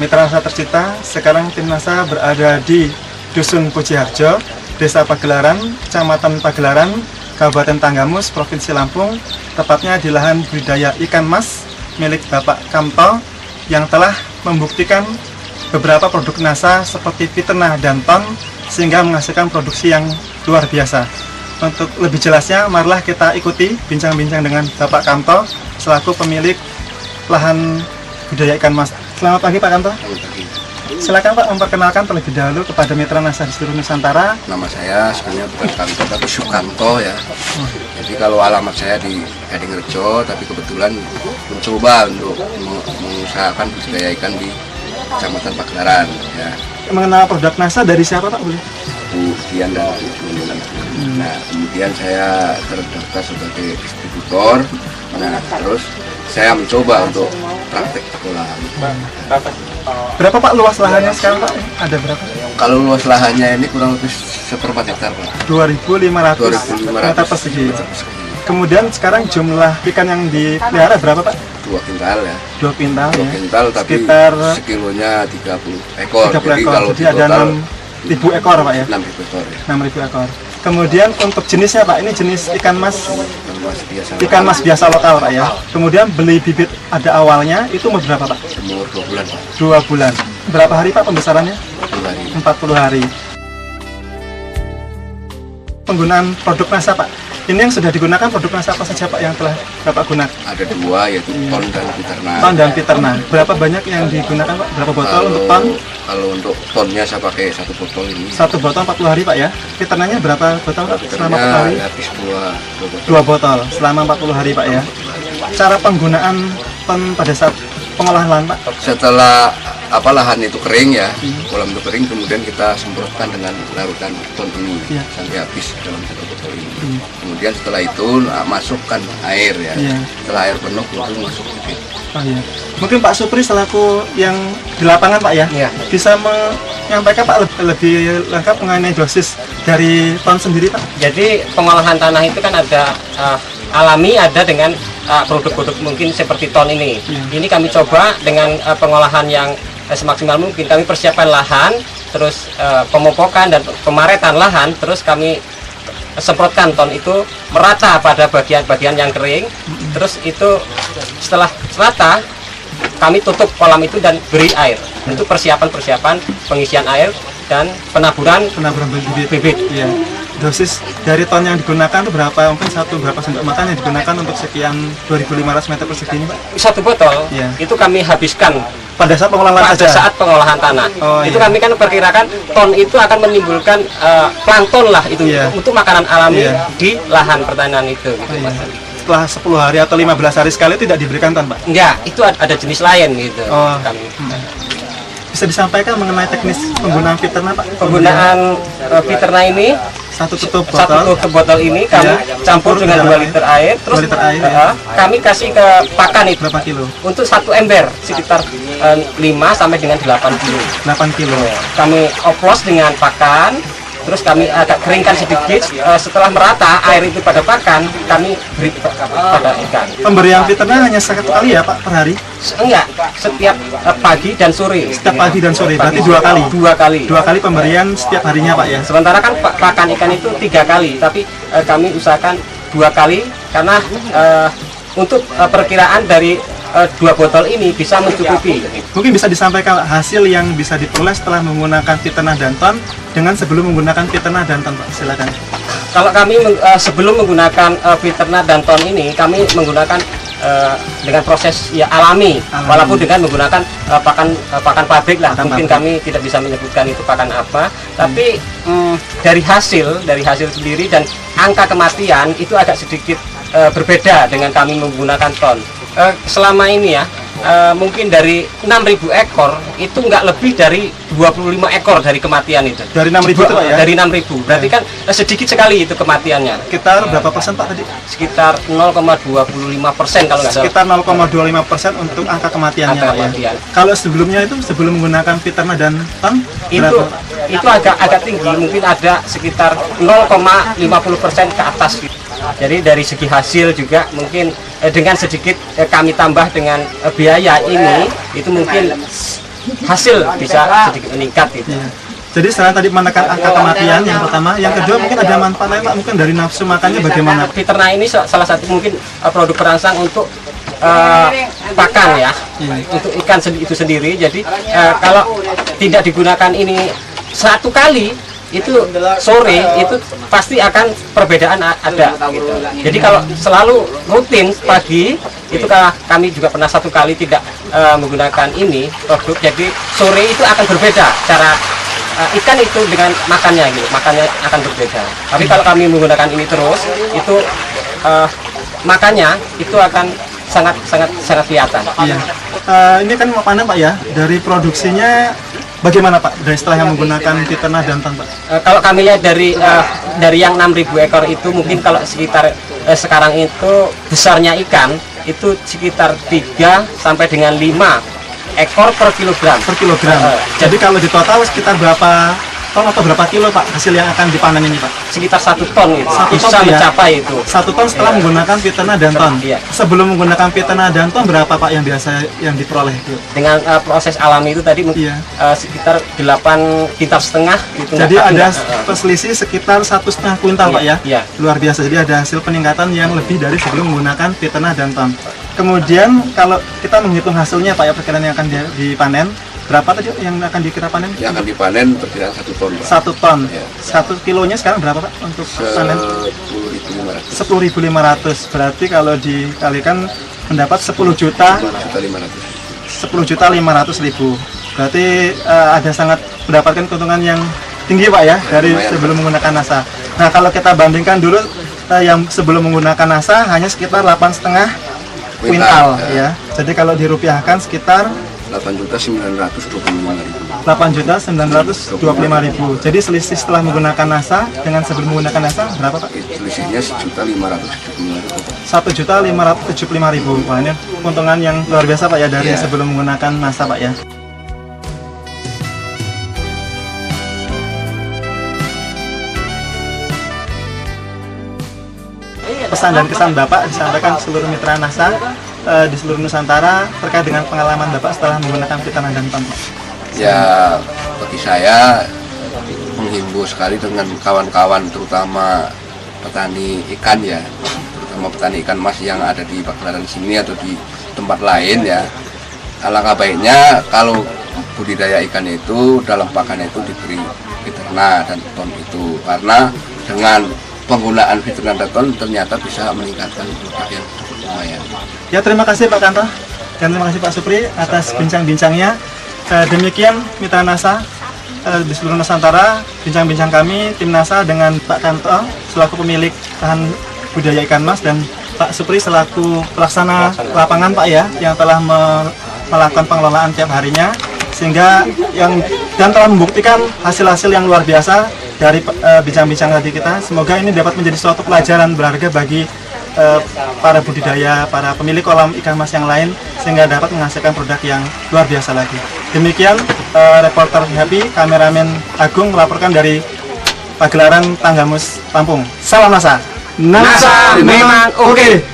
Mitra Nasa tercinta, sekarang tim Nasa berada di Dusun Pujiharjo, Desa Pagelaran, Kecamatan Pagelaran, Kabupaten Tanggamus, Provinsi Lampung, tepatnya di lahan budidaya ikan mas milik Bapak Kamto yang telah membuktikan beberapa produk Nasa seperti Piterna dan Ton sehingga menghasilkan produksi yang luar biasa. Untuk lebih jelasnya, marilah kita ikuti bincang-bincang dengan Bapak Kamto selaku pemilik lahan budidaya ikan mas. Selamat pagi Pak Kamto. Selamat pagi. Silakan Pak memperkenalkan terlebih dahulu kepada Mitra Nasa di seluruh Nusantara. Nama saya sebenarnya bukan Kamto tapi Sukanto ya. Jadi kalau alamat saya di Gadingrejo, tapi kebetulan mencoba untuk mengusahakan budidaya ikan di Kecamatan Pagelaran ya. Mengenal produk Nasa dari siapa Pak boleh? Bu Dian dan teman-teman. Nah, kemudian saya terdaftar sebagai distributor. Nah, terus saya mencoba untuk praktek olahan. Berapa Pak luas lahannya sekarang Pak? Ada berapa? Kalau luas lahannya ini kurang lebih 1/4 hektar Pak. 2.500 meter persegi. Kemudian sekarang jumlah ikan yang dipelihara berapa Pak? 2 kintal ya. 2 kintal 2 ya. kintal tapi Sekitar sekilonya 30 ekor. 30 Jadi ekor. kalau Jadi di ada total 6.000 ekor Pak ya? 6.000 ekor ya. 6.000 ekor. Kemudian untuk jenisnya Pak, ini jenis ikan mas Biasa. ikan mas biasa lokal Pak ya. Kemudian beli bibit ada awalnya itu umur berapa Pak? Umur 2 bulan Pak. 2 bulan. Berapa hari Pak pembesarannya? 2 hari. 40 hari. Penggunaan produk Nasa Pak. Ini yang sudah digunakan produk Nasa apa saja Pak yang telah Bapak gunakan? Ada 2 yaitu Ton dan Piterna. Ton dan Piterna. Berapa banyak yang digunakan Pak? Berapa botol untuk ton? Kalau untuk tonnya saya pakai 1 botol ini. 1 botol 40 hari Pak ya. Piternanya berapa botol Pak selama 40 hari? Habis 2 botol. 2 botol selama 40 hari Pak ya. Cara penggunaan ton pada saat pengolahan lahan Pak? Setelah lahan itu kering ya, kolam itu kering, kemudian kita semprotkan dengan larutan ton ini sampai habis dalam 1 botol ini. Kemudian setelah itu masukkan air ya. Setelah air penuh baru masuk bibit. Oh, iya. Mungkin Pak Supri selaku yang di lapangan Pak ya, bisa menyampaikan Pak lebih lengkap mengenai dosis dari ton sendiri Pak. Jadi pengolahan tanah itu kan ada alami, ada dengan produk-produk mungkin seperti ton ini. Ini kami coba dengan pengolahan yang semaksimal mungkin. Kami persiapkan lahan, terus pemupukan dan pemaretan lahan, terus kami semprotkan ton itu merata pada bagian-bagian yang kering. Terus itu setelah rata, kami tutup kolam itu dan beri air. Untuk persiapan pengisian air dan penaburan bibit. Iya. Dosis dari ton yang digunakan itu berapa? Mungkin berapa sendok makan yang digunakan untuk sekian 2.500 meter persegi ini Pak? 1 botol itu kami habiskan pada saat pengolahan tanah. Itu kami kan perkirakan ton itu akan menimbulkan plankton lah itu untuk makanan alami di lahan pertanian itu. Setelah 10 hari atau 15 hari sekali tidak diberikan ton Pak? Enggak, itu ada jenis lain gitu. Bisa disampaikan mengenai teknis penggunaan Piterna Pak? Penggunaan Piterna ini satu tutup botol ini kami campur dengan 2 liter air, terus kami kasih ke pakan itu berapa kilo? Untuk 1 ember sekitar 5 sampai dengan 8 kilo. 8 kilo. Kami oplos dengan pakan, terus kami agak keringkan sedikit. Setelah merata air itu pada pakan, kami beri pada ikan. Pemberian Piterna hanya 1 kali ya Pak per hari? Enggak, setiap pagi dan sore. Setiap pagi dan sore, berarti 2 kali? 2 kali. 2 kali pemberian setiap harinya Pak ya? Sementara kan pakan ikan itu 3 kali, tapi kami usahakan 2 kali karena untuk perkiraan dari 2 botol ini bisa mencukupi. Mungkin bisa disampaikan hasil yang bisa diperoleh setelah menggunakan Piterna dan Ton dengan sebelum menggunakan Piterna dan Ton Pak, silakan. Kalau kami sebelum menggunakan Piterna dan Ton ini, kami menggunakan dengan proses alami, walaupun dengan menggunakan pakan pabrik lah. Mungkin kami tidak bisa menyebutkan itu pakan apa, tapi dari hasil sendiri dan angka kematian itu agak sedikit berbeda dengan kami menggunakan ton. Selama ini ya, mungkin dari 6.000 ekor itu nggak lebih dari 25 ekor dari kematian itu. Dari 6.000 itu Pak ya? Dari 6.000, berarti kan sedikit sekali itu kematiannya. Sekitar berapa persen Pak tadi? Sekitar 0,25% kalau nggak salah. Sekitar 0,25% untuk angka kematiannya Pak ya? Kalau sebelumnya itu, sebelum menggunakan Piterna dan Ton, itu agak tinggi, mungkin ada sekitar 0,50% ke atas. Jadi dari segi hasil juga mungkin dengan sedikit kami tambah dengan biaya ini, itu mungkin hasil bisa sedikit meningkat gitu. Iya. Jadi selain tadi menekan angka kematian yang pertama, yang kedua mungkin ada manfaat lain Pak, mungkin dari nafsu makannya bagaimana? Peternak ini salah satu mungkin produk perangsang untuk pakan ya, untuk ikan itu sendiri. Jadi kalau tidak digunakan ini satu kali, itu sore itu pasti akan perbedaan ada gitu. Jadi kalau selalu rutin pagi itu kami juga pernah satu kali tidak menggunakan ini produk, jadi sore itu akan berbeda cara ikan itu dengan makannya gitu, makannya akan berbeda. Tapi kalau kami menggunakan ini terus itu makannya itu akan sangat kelihatan. Iya. Ini kan mau panen Pak ya, dari produksinya bagaimana Pak dari setelah yang menggunakan peternak jantan Pak? Kalau kami lihat dari yang 6.000 ekor itu mungkin kalau sekitar sekarang itu besarnya ikan itu sekitar 3 sampai dengan 5 ekor per kilogram. Per kilogram. Jadi kalau di total sekitar berapa ton atau berapa kilo Pak hasil yang akan dipanen ini Pak? Sekitar 1 ton itu. 1 bisa ton, mencapai itu. 1 ton setelah menggunakan peternak dan ton. Iya. Sebelum menggunakan peternak dan ton berapa Pak yang biasa yang diperoleh itu? Dengan proses alami itu tadi Iya. sekitar 8 kintal setengah gitu. Jadi ada selisih sekitar 1,5 kuintal Pak ya? Iya. Luar biasa. Jadi ada hasil peningkatan yang lebih dari sebelum menggunakan peternak dan ton. Kemudian kalau kita menghitung hasilnya Pak ya, perkiraan yang akan dipanen berapa tadi yang akan dikira panen? Yang akan dipanen perkiraan 1 ton Pak. 1 ton. Ya. 1 kilonya sekarang berapa Pak untuk panen? 10.500. 10.500. Berarti kalau dikalikan mendapat 10 juta 10.500.000. Berarti ada sangat mendapatkan keuntungan yang tinggi Pak ya dari sebelum menggunakan NASA. Nah kalau kita bandingkan dulu yang sebelum menggunakan NASA hanya sekitar 8,5 kuintal ya. Jadi kalau dirupiahkan sekitar 8.925.000. 8.925.000. Jadi selisih setelah menggunakan NASA dengan sebelum menggunakan NASA berapa Pak? Selisihnya 1.575.000. 1.575.000. Wah ini keuntungan yang luar biasa Pak ya dari sebelum menggunakan NASA Pak ya. Pesan dan kesan Bapak disampaikan seluruh mitra NASA di seluruh Nusantara terkait dengan pengalaman Bapak setelah menggunakan peternak dan ton. Ya bagi saya menghimbau sekali dengan kawan-kawan terutama petani ikan ya, terutama petani ikan mas yang ada di Pagelaran sini atau di tempat lain ya. Alangkah baiknya kalau budidaya ikan itu dalam pakan itu diberi peternak dan ton itu, karena dengan penggunaan peternak dan ton ternyata bisa meningkatkan produk yang cukup lumayan. Ya terima kasih Pak Kanto dan terima kasih Pak Supri atas bincang-bincangnya. Demikian mitra NASA di seluruh Nusantara, bincang-bincang kami tim NASA dengan Pak Kanto selaku pemilik lahan budidaya ikan mas dan Pak Supri selaku pelaksana lapangan Pak ya yang telah melakukan pengelolaan tiap harinya sehingga dan telah membuktikan hasil-hasil yang luar biasa dari bincang-bincang tadi kita. Semoga ini dapat menjadi suatu pelajaran berharga bagi para budidaya, para pemilik kolam ikan mas yang lain sehingga dapat menghasilkan produk yang luar biasa lagi. Demikian reporter Happy, kameramen Agung melaporkan dari Pagelaran Tanggamus, Lampung. Salam NASA. NASA memang oke.